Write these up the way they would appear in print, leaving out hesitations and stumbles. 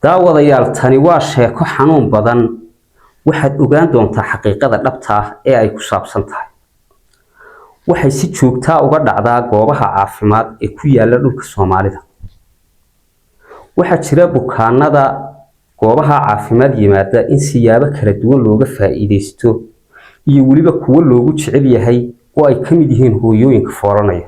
daawadayaal tani waa sheeko xanuun badan waxaad ogaan doontaa xaqiiqada dhabta ah ee ay ku saabsan tahay waxay si joogto ah uga dhacdaa goobaha caafimaad ee ku yaala dhulka Soomaalida waxa jira bukaanada goobaha caafimaad yimaada in siyaabo kala duwan looga faa'iideysto iyo waliba kuwa loogu jecel yahay oo ay kamid yihiin hooyooyinka fooranaya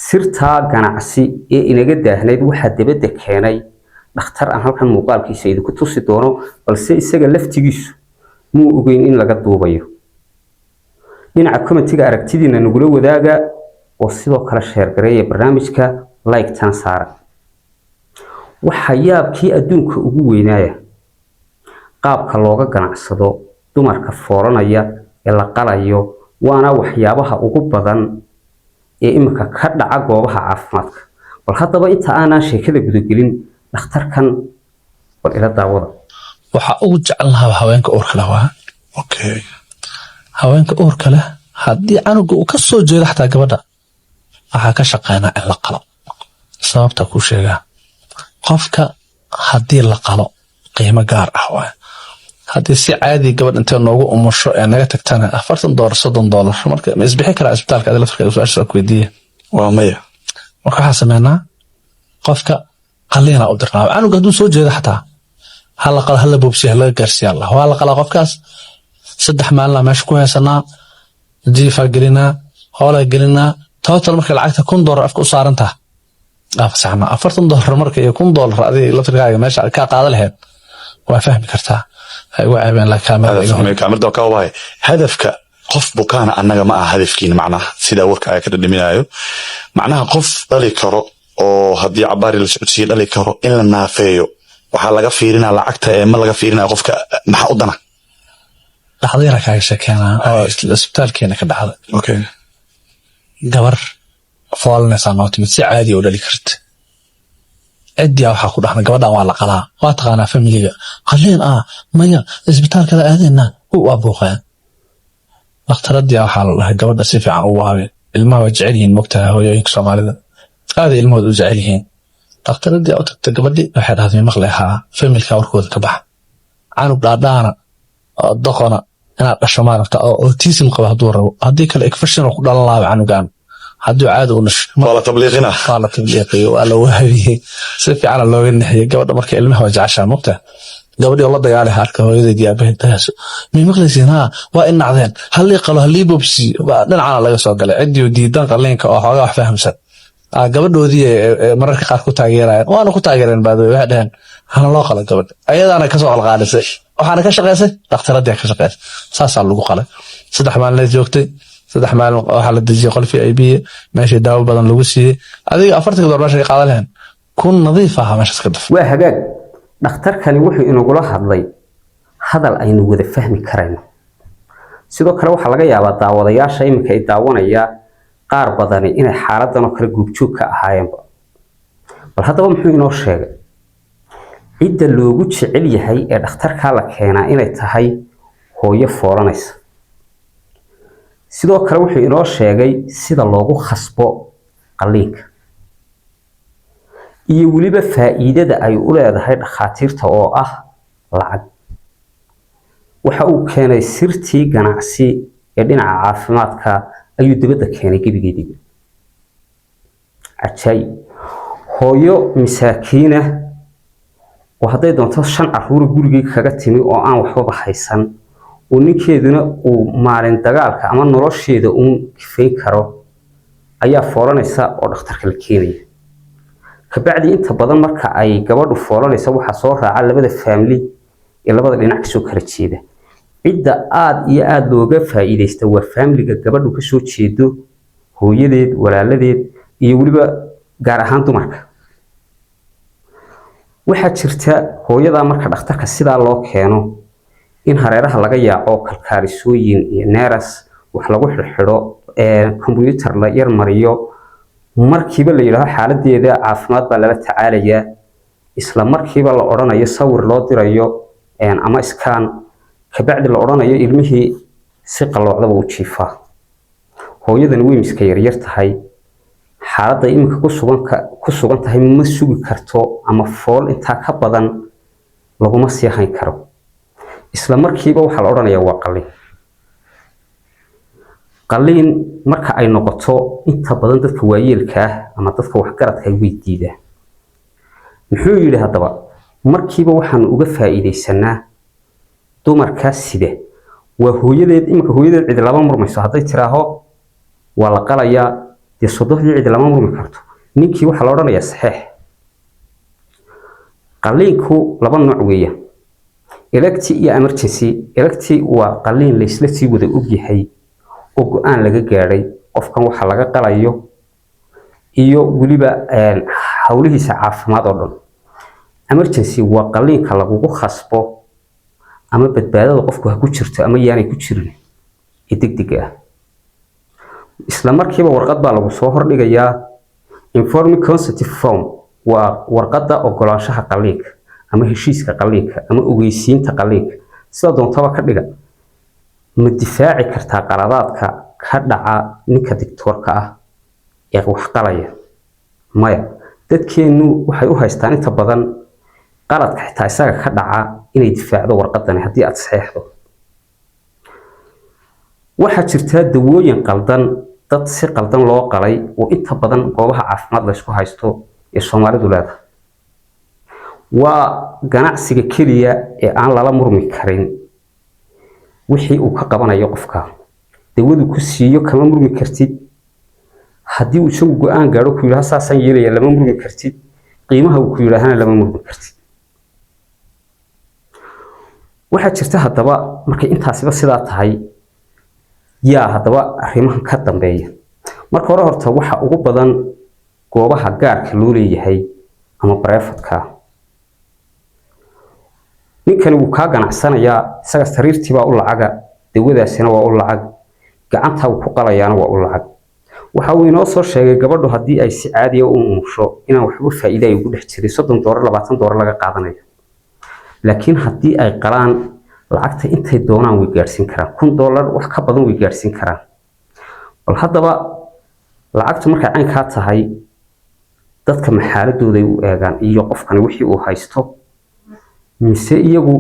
sirta ganacsi ee inaga daahneed waxa dibadda keenay dhakhtar aan halkan muuqaalkiisa idinku tusi doono balse isaga laftigiisu muu ogeyn in laga duubayo dhinaca commentiga aragtidiina nagula wadaaga oo sidoo kale share gareeya barnaamijka like tan saara waxa yaabkii adduunka ugu weynaaya qaabka looga ganacsado dumarka fooranaya ee la qalayo waana waxyaabaha ugu badan ee imika ka dhaca goobaha caafimaadka bal haddaba inta aanan sheekada gudagelin dhakhtarkan war ila daawada waxa uu jecel lahaa haweenka uurka leh okay haweenka uurka leh haddii canuga uu ka soo jeedo xataa gabadha waxa ka shaqeynaa in la qalo sababta ku sheegaa qofka haddii la qalo qiimo gaar ah waa haddii si caadi gabadh intee noogu umusho ee naga tagtana $40 marka ma isbixi karaa isbitaalka adala farka su'aasha ku weydiiye waa maya marka waxa sameynaa qofka qalliina u dirnaa canuga hadduu soo jeedo xataa hal qal hal boobsi hal gaarsiin Allah waa la qala qofkaas 3 maalin meesha ku haysanaa jiifa gelina hawla gelina total marka lacagta $100 afka u saaranta afsaxna $40 marka iyo $100 adii la farkaaga meesha ka qaada lahayd waa fahmi kartaa ay waayeen la kaamirada ka waay hadafka qof bukaan annaga ma aha hadafkiina macnaha sida warka ay ka dhadhaminayo macnaha qof dhali karo oo hadii cabaari la socodsiin dhali karo in la naafeeyo waxa laga fiirinaa lacagta ee ma laga fiirinaa qofka maxaa u dana dhaxdayra ka sheekana oo isbitaalkeena ka dhacday okay gabar foolnaysa nootimid si caadi oo dhali karta أدي أو حكوا نحن جوادنا ولا قلا واتقانا فاميليا قلين مايا إسبتال كذا أذينا هو أبوها اختار أدي أو حال الله جوادنا سيف عوامل الماء وجعلهن مقتها هو يكسر على هذه الموت وجعلهن اختار أدي أو تقبلي واحد هذه مخلها فاميل كوركود كبح عنو بلادانا الضخنا أنا الشمال أو تيسم قبه دور هديك الإكفشن وقول الله عنو قام hadduu caad u nasho wala tabliiqina wala wahabiye si fiican loo weenahay gabadha marka ilmaha wajacasha mugta gabadhii la dagaalay harka hooyadeed yaabaheedaas mi maqlaysiina waa in nacdeen hal qalo hal bobsi dhinacana laga soo galay cidii diidan qaleenka oo xoogaa wax fahamsan gabadhoodii mararka qaar ku taageerayaan waana ku taageereen baadooy wax dhahan hana loo qalo gabadha ayadana ka soo qalqaalisay waxaana ka shaqeysay dhakhtaradii ka shaqeysay saasa lagu qalay 3 maalin joogtay 3 maalin waxa la dajiyay qolfi ay biye meesha daawo badan lagu siiyay adiga $40 meesha qaada lahayn kun nadiif ah meesha iska daf waa hagaag dhakhtarkani wuxuu inagula hadlay hadal aynu wada fahmi karayno sidoo kale waxa laga yaabaa daawadayaasha imika ay daawanaya qaar badan inay xaaladan oo kale gubjoog ka ahaayeen bal haddaba muxuu inoo sheegay cidda loogu jecel yahay ee dhakhtarka la keenaa inay tahay hooyo fooranaysa sidoo kale wuxuu inoo sheegay sida loogu khasbo qalliinka iyo waliba faa'iidada ay u leedahay dhakhaatiirta oo ah lacag waxa uu keenay sirtii ganacsi ee dhinaca caafimaadka ayuu dibadda keenay gebigeedii ajaayib hooyo masaakiina oo hadday doonto 5 caruur gurigeeda kaga timi oo aan waxba haysan ninkeeduna uu maalin dagaalka ama nolosheeda uu kifay karo ayaa fooranaysa oo dhakhtarka la keenaya ka bacdi inta badan marka ay gabadhu fooranaysa waxa soo raaca labada family ee labada dhinac ka soo kala jeeda cidda aad iyo aad looga faa'iideysta waa family-ga gabadhu ka soo jeedo hooyadeed walaaladeed iyo waliba gaar ahaan dumarka waxa jirta hooyada marka dhakhtarka sida loo keeno in hareeraha laga yaaco kalkaarisooyin iyo neeras wax lagu xirxiro computer la yar mariyo markiiba la yiraahdo xaaladeeda caafimaad baa lala tacaalayaa isla markiiba la oranayo sawir loo dirayo ama scan ka bacdi la oranayo ilmihii si qaloocda u jiifa hooyadan way miska yar tahay xaaladda iminka ku sugan tahay ma sugi karto ama fool intaa ka badan laguma sii hayn karo isla markiiba waxa la oranayaa waa qalliin marka ay noqoto inta badan dadka waayeelka ah ama dadka waxgaradka ay weydiidaan muxuu yiri hadaba markiiba waxaan uga faa'iideysanaa dumarka sida waa hooyadeed iminka hooyadeed cid laba murmayso haday tiraaho waa la qalayaa dee sodohdii cid lama murmi karto ninkii waxa la oranayaa saxiix qalliinku laba nooc weeyaan elective iyo emergency elective waa qalliin la isla sii wada og yahay oo go'aan laga gaaray qofkan waxa laga qalayo iyo waliba hawlihiisa caafimaad oo dhan emergency waa qalliinka lagu khasbo ama badbaadada qofku ha ku jirto ama yaanay ku jirin degdeg ah isla markiiba warqad baa lagu soo hordhigayaa informed consent form waa warqadda ogolaanshaha qalliinka ama heshiiska qalliinka ama ogeysiinta qalliinka sida doontaba ka dhiga ma difaaci kartaa qaladaadka ka dhaca ninka doctorka ah ee wax qalaya maya dadkeenu waxay u haystaan inta badan qaladka xitaa isaga ka dhaca inay difaacdo warqadan haddii aad saxeexdo waxa jirta dawooyin qaldan dad si qaldan loo qalay oo inta badan goobaha caafimaad la isku haysto ee Soomaalidu leedahay waa ganacsiga kaliya ee aan lala murmi karin wixii uu ka qabanayo qofka dawadu ku siiyo kama murmi kartid haddii uu isagu go'aan gaaro ku yiraahdo saasan yeelaya lama murmi kartid qiimaha uu ku yiraahdo lama murmi kartid waxa jirta hadaba markay intaasiba sidaa tahay yaa hadaba arrimahan ka dambeeya marka hore horta waxa ugu badan goobaha gaarka loo leeyahay ama private-ka ninkan uu ka ganacsanayaa isaga sariirtiiba u lacaga dawadaasina waa u lacag gacanta uu ku qalayaana waa u lacag waxa uu inoo soo sheegay gabadhu haddii ay si caadi ah u umusho inaan waxba faa'iido ay ugu dhex jiray $30 $20 laga qaadanayo laakiin haddii ay qalaan lacagta intay doonaan way gaarsiin karaan $1 wax ka badan way gaarsiin karaan bal haddaba lacagtu markay caynkaa tahay dadka maxaaladooda ay u eegaan iyo qofkan wixii uu haysto mise iyagu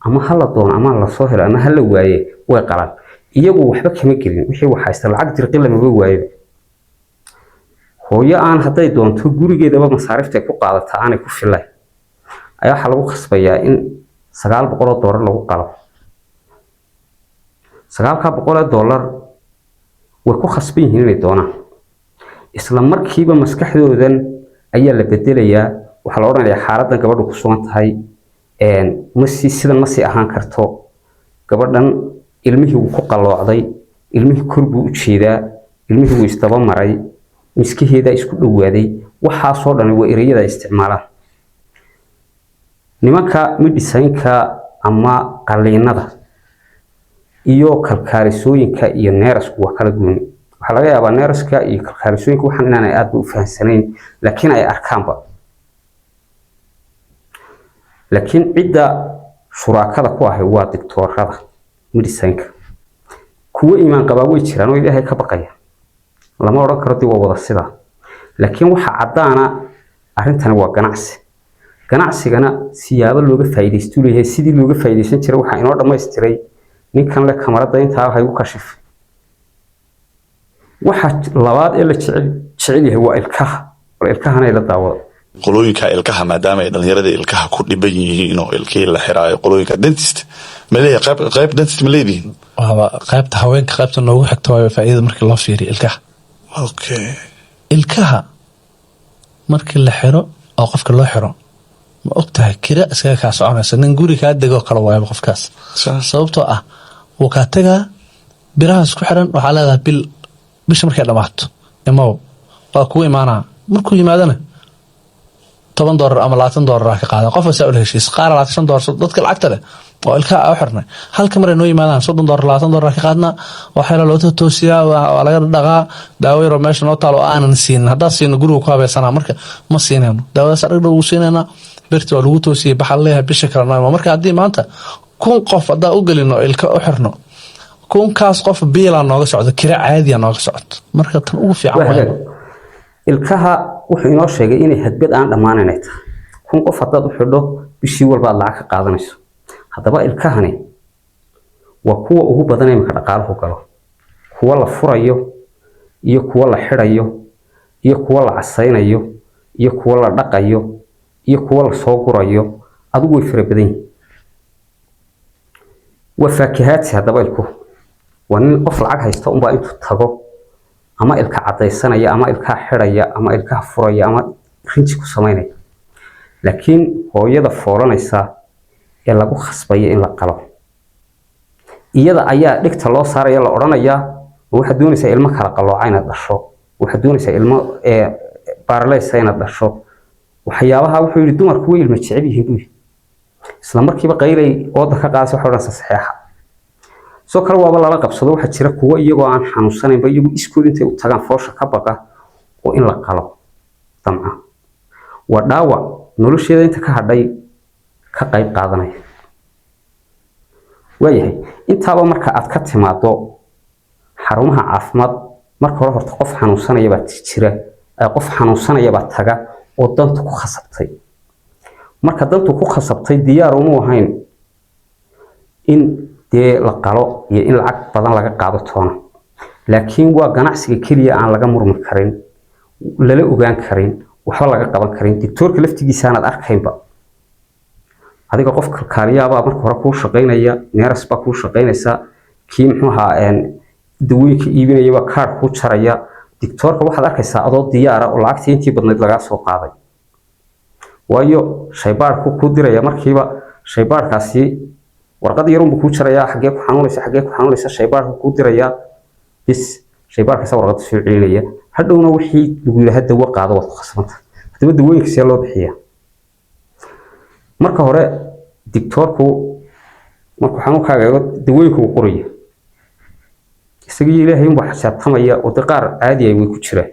ama hala doon ama la soo helo ama hala waaye way qalaan iyagu waxba kama gelin wixii uu haysto lacag dirqi lama waayo hooyo aan haday doonto gurigeedaba masaarifta ku qaadata aanay ku filay ayaa waxa lagu khasbayaa in $900 lagu qalo $900 way ku khasban yihiin inay doonaan isla markiiba maskaxdoodan ayaa la bedelayaa waxa la oranayaa xaaladdan gabadhu ku sugan tahay sidan ma sii ahaan karto gabadhan ilmihii uu ku qaloocday ilmihii kor buu u jeedaa ilmihii uu istaba maray miskiheeda isku dhawaaday waxaasoo dhan waa ereyada isticmaalaan nimanka midhisaynka ama qalliinada iyo kalkaarisooyinka iyo neerasku waa kala duwan waxa laga yaabaa neeraska iyo kalkaarisooyinka waxaan inaanay aad u fahansanayn laakiin ay arkaanba laakiin cidda shuraakada ku ah waa doctorada midhisaynka kuwa iimaan qaba way jiraan oo Ilaahay ka baqaya lama oran karo dii waa wada sida laakiin waxa cadaana arrintan waa ganacsigana siyaabo looga faa'iideysto leeyahay sidii looga faa'iideysan jiray waxa inoo dhameystiray ninkan la kamarada inta ay u kashif waxa labaad ee la jecel yahay waa ilkahana la daawado qolooyinka ilkaha maadaama ay dhalinyarada ilkaha ku dhiban yihiin oo ilkii la xiraayo qolooyinka dentist ma leeyahay qayb dentist ma leeyihiin waa qaybta haweenka qaybta noogu xigta waa faa'iido markii loo fiiriyo ilkaha okay ilkaha markii la xiro oo qofka loo xiro ma ogtahay kira iskaga ka soconaysa nin guri ka dego kala waayay qofkaas sababtoo ah uu ka tagaa biraha isku xiran waxa leedahay bisha markay dhamaato imaw waa ku imaanaa markuu yimaadana $10 ama $20 ka qaada qof asaa u heshiis qaar $20 dadka lacagta leh oo ilka u xirnay halka mar ay noo yimaadaan $30 $20 ka qaadna waxa loo toosiyaa waa laga dhaqaa daawayro meesha noo taalo aanan siin hadaa siin guriga ku habeysana marka ma siinayno daawada sarigna uu siinayna birta waa lagu toosiyay baxal leeyahay bisha kala nooy marka hadii maanta kun qof hadaa u galino ilka u xirno kun kaas qof biila nooga socdo kira caadi nooga socdo marka tan ugu fiican ilkaha wuxuu inoo sheegay inay hadbad aan dhammaanayn ay tahay kun qof haddaad u xidho bishii walba aad lacag ka qaadanayso haddaba ilkahani waa kuwa ugu badan ee marka dhaqaaluhu galo kuwa la furayo iyo kuwa la xidhayo iyo kuwa la casaynayo iyo kuwa la dhaqayo iyo kuwa la soo gurayo adigu way fara badan yihiin waa faakihaadsi haddaba ilkuhu waa nin qof lacag haysta unbaa intuu tago ama ilka cadaysanaya ama ilka xidhaya ama ilka furaya ama rinji ku samaynaya laakiin hooyada foolanaysa ee lagu khasbayo in la qalo iyada ayaa dhigta loo saaraya la oranayaa waxa doonaysa ilmo kala qalooca inaad dhasho waxa doonaysa ilmo baarleysa inaad dhasho waxyaabaha wuxuu yiri dumarku way ilmo jecel yihiin buu isla markiiba qayray ooda ka qaadaysa waxa oranaysa saxiixa soo kale waaba lala qabsado waxa jira kuwa iyagoo aan xanuunsanaynba iyagu iskood intay u tagaan foosha ka baqa oo in la qalo damca waa dhaawac nolosheeda inta ka hadhay ka qayb qaadanaya waayahay intaaba marka aad ka timaado xarumaha caafimaad marka hore horta qof xanuunsanaya baa jira qof xanuunsanaya baa taga oo dantu ku khasabtay marka dantu ku khasabtay diyaar uma ahayn in dee la qalo iyo in lacag badan laga qaado toona laakiin waa ganacsiga kaliya aan laga murmi karin lala ogaan karin waxba laga qaban karin doctorka laftigiisa aan arkaynba adiga qof kalkaaliyaaba marka hore ku shaqeynaya neeras ba ku shaqeynaysa kii muxuu ahaa dawooyinka iibinaya waa kaar ku jaraya doctorka waxaad arkaysaa adoo diyaara oo lacagtii intii badnayd laga soo qaaday waayo shaybaarku ku diraya markiiba shaybaarkaasi warqad yar uu ku jaraya xagee ku xanuunaysa shaybaarku ku diraya bis shaybaarkaas warqad soo celinaya hadhowna wixii lagu yiraahdo dawo qaado wad ku khasbanta hadaba dawooyinka si loo bixiya marka hore doctorku markuu xanuunkaaga dawooyinka uu qoriyo isaga ilaahay wax xasaabtamaya oo qaar caadi ay way ku jiraan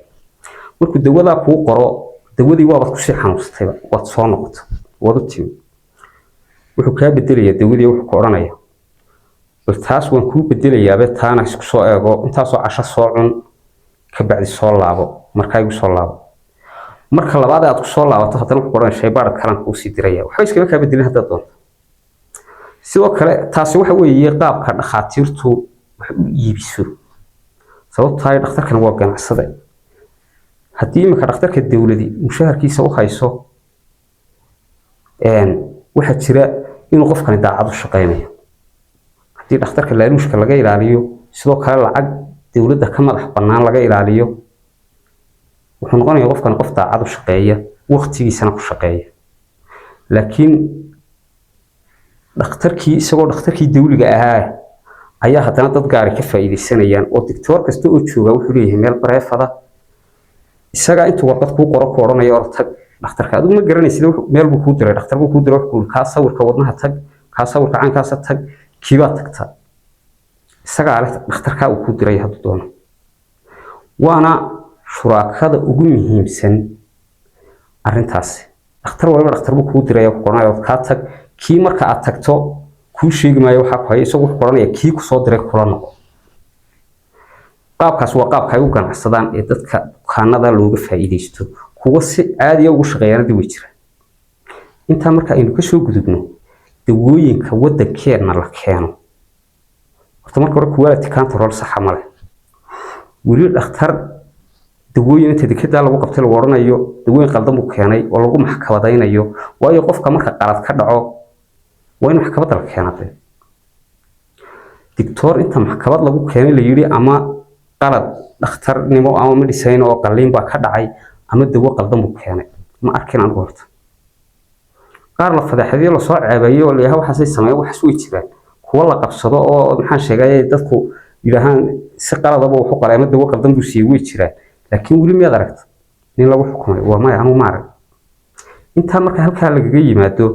markuu dawada ku qoro dawadii waa ku sii xanuunsatay waad soo noqoto wada timi wuxuu ka bedelayaa dawadii wuxuu ku oranayaa bal taas waan ku bedelayaa taana isku soo eego intaasoo casho soo cun ka bacdi soo laabo marka ay soo laabo marka labaad aad ku soo laabato haddana wuxuu oranay shaybaar kalan ku sii diraya waxa iska ka bedelin hadda doonto sidoo kale taasi waxa weeye qaabka dhakhaatiirtu wax u iibiso sababtoo ah dhakhtarkan waa ganacsade haddii imika dhakhtarka dawladii mushaharkiisa u hayso waxa jira inuu qofkan daacad u shaqeynayo haddii dhakhtarka laaluushka laga ilaaliyo sidoo kale lacag dawladda ka madax bannaan laga ilaaliyo wuxuu noqonayaa qofkan qof daacad u shaqeeya waqtigiisana ku shaqeeya laakiin dhakhtarkii dawliga ahaa ayaa haddana dad gaar ah ka faa'iideysanayaan oo doctor kasta oo jooga wuxuu leeyahay meel bareefada isaga intuu warqad ku qoro ku oranayo tag dhakhtarka adigu ma garanaysid meel buu ku diray dhakhtar buu ku diray wuxuu ka sawirka wadnaha tag ka sawirka caankaas tag kiiba tagta isaga dhakhtarka uu ku diray hadda doono waana shuraakada ugu muhiimsan arintaas dhakhtar walba dhakhtar buu ku diray oo qoranayo ka tag kii marka aad tagto ku sheegmayo waxa ku hayso wuxuu qoranaya kii ku soo diray kula noqo qaabkaas waa qaabka ay u ganacsadaan ee dadka dukaanada looga faa'iideysto kuwa si caadi ah ugu shaqeeyaan way jiraan inta marka aynu ka soo gudubno dawooyinka wadankeena la keeno horta marka hore quality control sax ma leh wali dhakhtar dawooyin inta dekada lagu qabtay lagu oranayo dawooyin qaldan buu keenay oo lagu maxkamadaynayo waayo qofka marka qalad ka dhaco waa in maxkamad la keenay doctor inta maxkamad lagu keenay la yiri ama qalad dhakhtarnimo ama medicine oo qalliin baa ka dhacay ama dawo qaldan buu keenay ma arkin aan horta qaar la fadaxadiyo la soo ceebayo oo leeyahay waxa ay sameeyay wax soo jiraan kuwa la qabsado oo maxaan sheegay dadku yiraahaan si qalad ah wuxuu qalay ama dawo qaldan buu siiyay way jiraan laakiin wali ma aragto in lagu xukumay waa ma aanu ma arag inta marka halka laga yimaado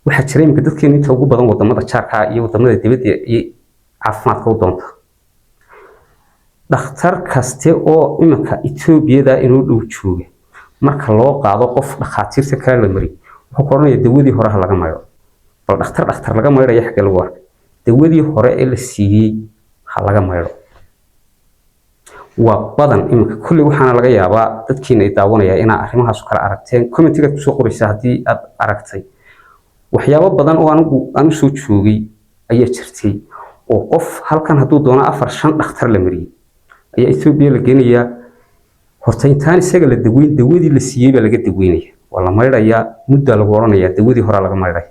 waxa jiray imka dadkeena inta ugu badan wadamada jaarka iyo wadamada dibadda iyo caafimaadka u doonta dhakhtar kaste oo imika Itoobiyaada inuu dhow joogo marka loo qaado qof dhakhaatiirta kale la mari wuxuu qoranayaa dawadii hore laga mayo bal dhakhtar laga mayraya xagga lagu arko dawadii hore ee la siiyay ha laga mayro وبدن إمك كل وحنا لقى يابا تدكين يداونيا إن أحرمها سكر أركتين كومنتي قد سوق رسالتي أركتي وحيابا بدن وأنا سوت شوقي أي شرتي وقف هل كان هدو دونا أفرشان أختار لمري أي إثيوبيا لجينيا هرتين تاني سجل الدوين دويدي للسيابة لقى دوينيا والله ما يريا مدة لقورانيا دويدي هرا لقى ما يريا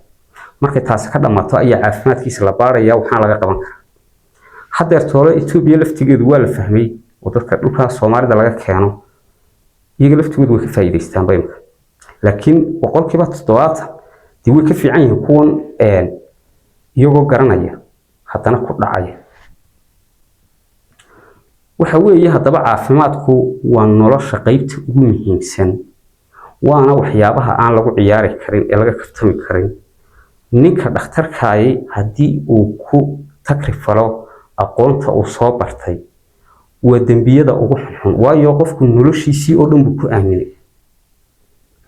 markay taasi ka dhamaato ayaa caafimaadkiisa la baaraya waxaan laga qaban karaa hadda toole Itoobiya laftigeedu waa la fahmay oo dadka dhulka Soomaalida laga keeno iyaga laftigoodu way ka faa'iideystaan bayimka laakiin boqolkiiba 70 dib way ka fiican yihiin kuwan iyagoo garanaya haddana ku dhacaya waxa weeye haddaba caafimaadku waa nolosha qaybta ugu muhiimsan waana waxyaabaha aan lagu ciyaari karin ee laga kaftami karin ninka dhakhtarkaay hadii uu ku takrifalo aqoonta uu soo bartay waa dambiyada ugu xun waayo qofku noloshiisii oo dhan ku aaminay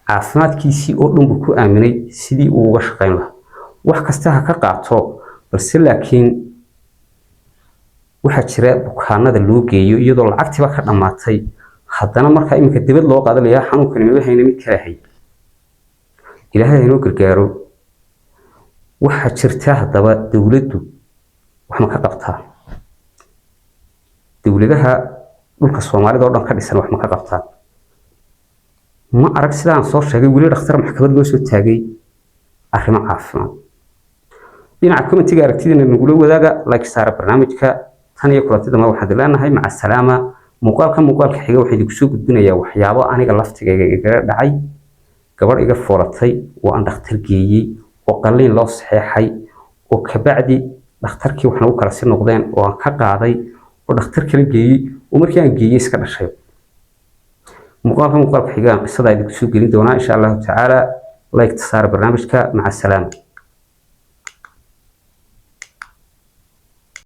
caafimaadkiisii oo dhan ku aaminay sidii uu uga shaqeyn lahaa wax kasta ha ka qaato balse laakiin waxa jira bukaanada loo geeyo iyadoo lacagtiba ka dhamaatay haddana marka iminka dibad loo qaadanayaa xanuunkan ma hayna mid kale hay ilaahay inoo gargaaro waxa jirta hadaba dawladdu wax ma ka qabtaa dawladaha dhulka Soomaalida oo dhan ka dhisan wax ma ka qabtaa ma arag sidaan soo sheegay wali dhakhtar maxkamad loo soo taagay arrimo caafimaad dhinaca commentiga aragtidina nagula wadaaga like saar barnaamijka tan iyo kulatida ma waxaan leenahay maca salaama muuqaalka xiga waxay idinku soo gudbinayaa waxyaabo aniga laftigayga iga dhacay gabar iga foolatay oo aan dhakhtar geeyay وقلين لو صحيحي وكبعدي دكتوركي waxna u kala si noqdeen oo aan ka qaaday oo dhakhtarka la geeyay oo markii aan geeyay iska dhashay muuqaalka xiga qisada ay ku soo gelin doonaa insha Allah taala like saar barnaamijka maca salaam